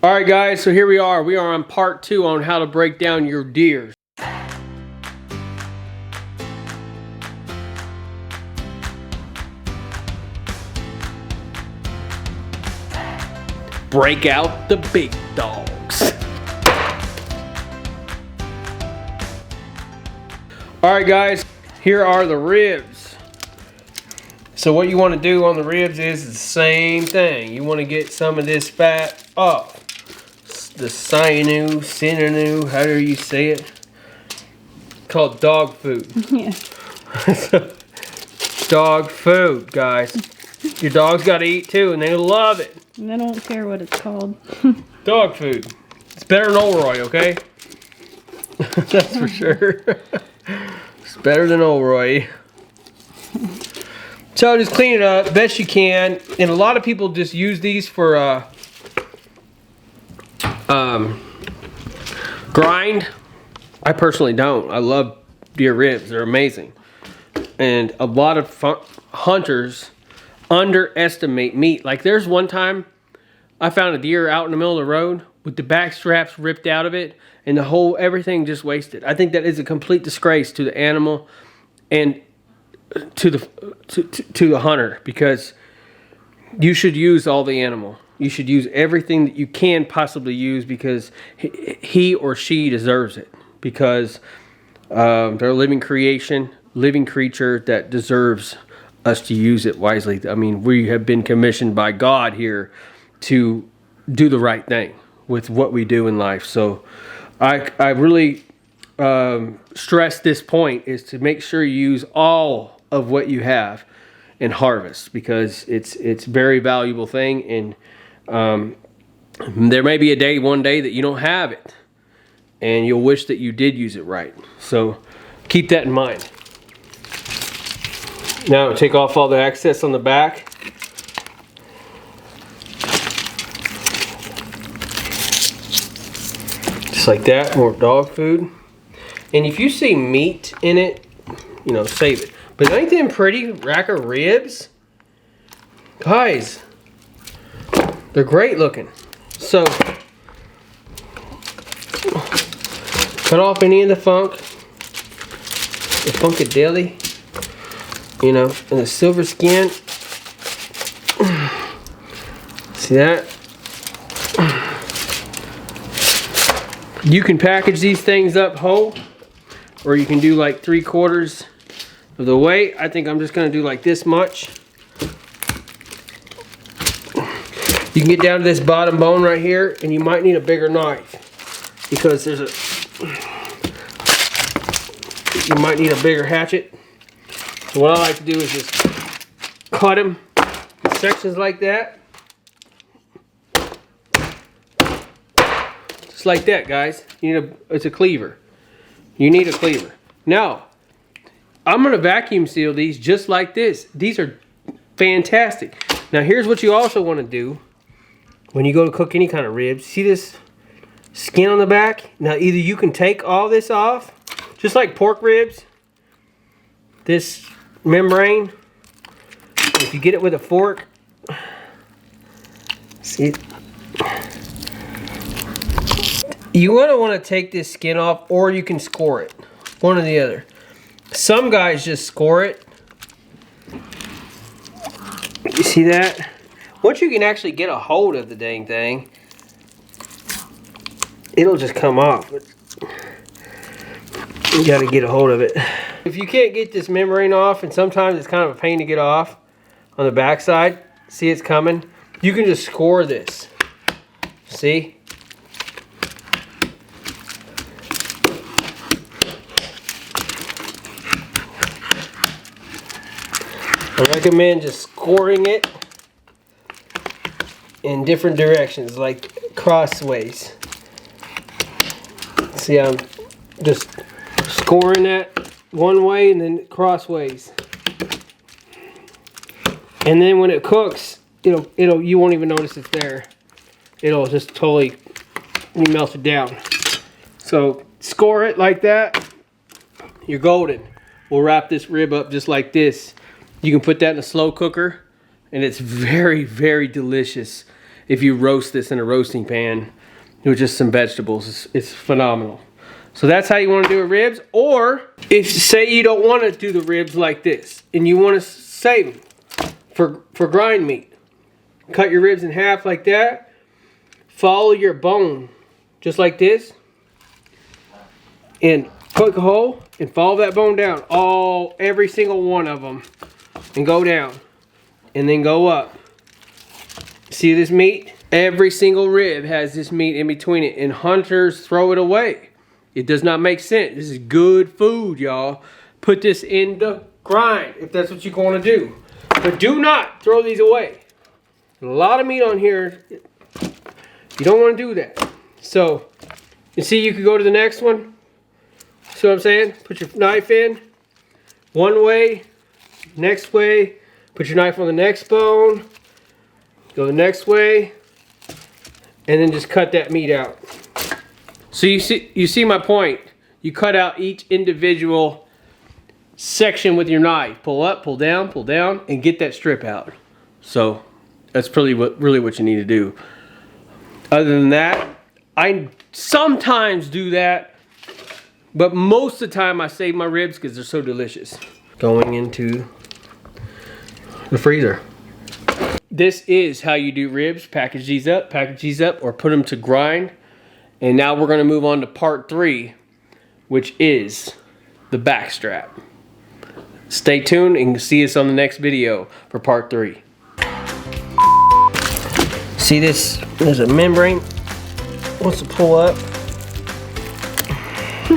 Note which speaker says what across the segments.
Speaker 1: All right, guys, so here we are. We are on part 2 on how to break down your deers. Break out the big dogs. All right, guys, here are the ribs. So what you want to do on the ribs is the same thing. You want to get some of this fat off. The sinew, however you say it. It's called dog food.
Speaker 2: Yeah.
Speaker 1: Dog food, guys. Your dog's got to eat too, and they love it.
Speaker 2: I don't care what it's called.
Speaker 1: Dog food. It's better than Olroy, okay? That's for sure. It's better than Olroy. So just clean it up best you can. And a lot of people just use these for grind. I personally don't. I love deer ribs. They're amazing. And a lot of hunters underestimate meat. Like there's one time I found a deer out in the middle of the road with the back straps ripped out of it and the whole everything just wasted. I think that is a complete disgrace to the animal and to the hunter, because you should use all the animal. You should use everything that you can possibly use, because he or she deserves it, because they're a living creation, living creature that deserves us to use it wisely. I mean, we have been commissioned by God here to do the right thing with what we do in life. So I really stress this point, is to make sure you use all of what you have and harvest, because it's a very valuable thing. And there may be one day that you don't have it, and you'll wish that you did use it right. So keep that in mind. Now take off all the excess on the back. Just like that, more dog food. And if you see meat in it, you know, save it. But ain't them pretty rack of ribs? Guys, they're great looking. So, cut off any of the funkadilly, you know, and the silver skin. See that? You can package these things up whole, or you can do like 3/4 of the weight. I think I'm just going to do like this much. You can get down to this bottom bone right here, and you might need a bigger knife, because you might need a bigger hatchet. So what I like to do is just cut them in sections like that. Just like that, guys. It's a cleaver. You need a cleaver. Now, I'm going to vacuum seal these just like this. These are fantastic. Now, here's what you also want to do when you go to cook any kind of ribs. See this skin on the back? Now, either you can take all this off, just like pork ribs, this membrane. If you get it with a fork, see, you want to take this skin off, or you can score it. One or the other. Some guys just score it. You see that? Once you can actually get a hold of the dang thing, it'll just come off. But you got to get a hold of it. If you can't get this membrane off, and sometimes it's kind of a pain to get off on the back side, see it's coming, you can just score this. See? I recommend just scoring it in different directions, like crossways. See, I'm just scoring that one way and then crossways. And then when it cooks, you won't even notice it's there. It'll just totally melt it down. So score it like that. You're golden. We'll wrap this rib up just like this. You can put that in a slow cooker, and it's very, very delicious. if you roast this in a roasting pan with just some vegetables. It's phenomenal. So that's how you want to do a ribs. Or if say you don't want to do the ribs like this and you want to save them for grind meat, cut your ribs in half like that. Follow your bone just like this, and poke a hole and follow that bone down, every single one of them, and go down and then go up. See this meat? Every single rib has this meat in between it, and hunters throw it away. It does not make sense. This is good food, y'all. Put this in the grind if that's what you're going to do, but do not throw these away. A lot of meat on here. You don't want to do that. So you see, you could go to the next one. See what I'm saying? Put your knife in one way, next way, put your knife on the next bone, go the next way, and then just cut that meat out. So you see my point. You cut out each individual section with your knife. Pull up, pull down, and get that strip out. So that's really what you need to do. Other than that, I sometimes do that, but most of the time I save my ribs because they're so delicious. Going into the freezer. This is how you do ribs. Package these up, or put them to grind. And now we're gonna move on to part 3, which is the back strap. Stay tuned and see us on the next video for part 3. See this, there's a membrane, wants to pull up.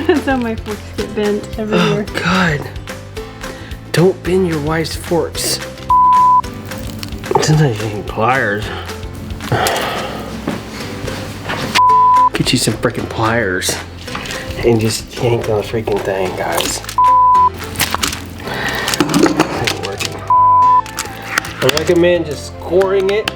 Speaker 2: That's how my forks get bent every year.
Speaker 1: Oh God, don't bend your wife's forks. Sometimes you need pliers. Get you some freaking pliers and just yank on the freaking thing, guys. It ain't working. I recommend just scoring it.